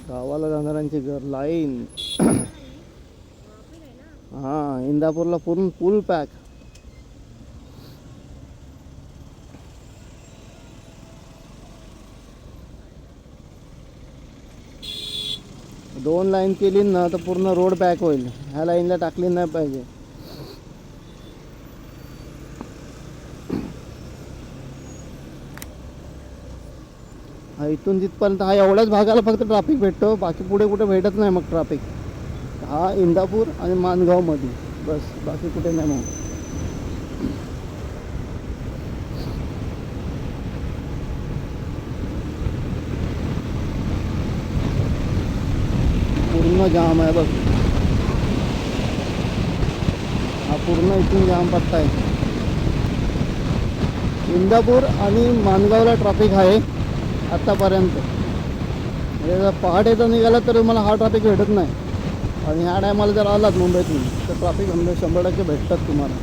गावाला जाणाऱ्यांची लाईन. हा, इंदापूरला पूर्ण फुल पॅक. दोन लाईन केली ना तर पूर्ण रोड पॅक होईल. ह्या लाईनला टाकली नाही पाहिजे. हा, इथून जिथपर्यंत हा एवढ्याच भागाला फक्त ट्रॅफिक भेटतो. बाकी पुढे कुठे भेटत नाही मग ट्रॅफिक. हा इंदापूर आणि माणगावमध्ये बस, बाकी कुठे नाही मग. पूर्ण जाम आहे बघ. हा पूर्ण इथून जाम पट्टा आहे. इंदापूर आणि माणगावला ट्रॅफिक आहे आत्तापर्यंत. म्हणजे जर पहाटेचा निघाला तर मला हा ट्रॅफिक भेटत नाही. आणि ह्या टायमाला जर आलात मुंबईतून तर ट्रॅफिक 100% भेटतात तुम्हाला.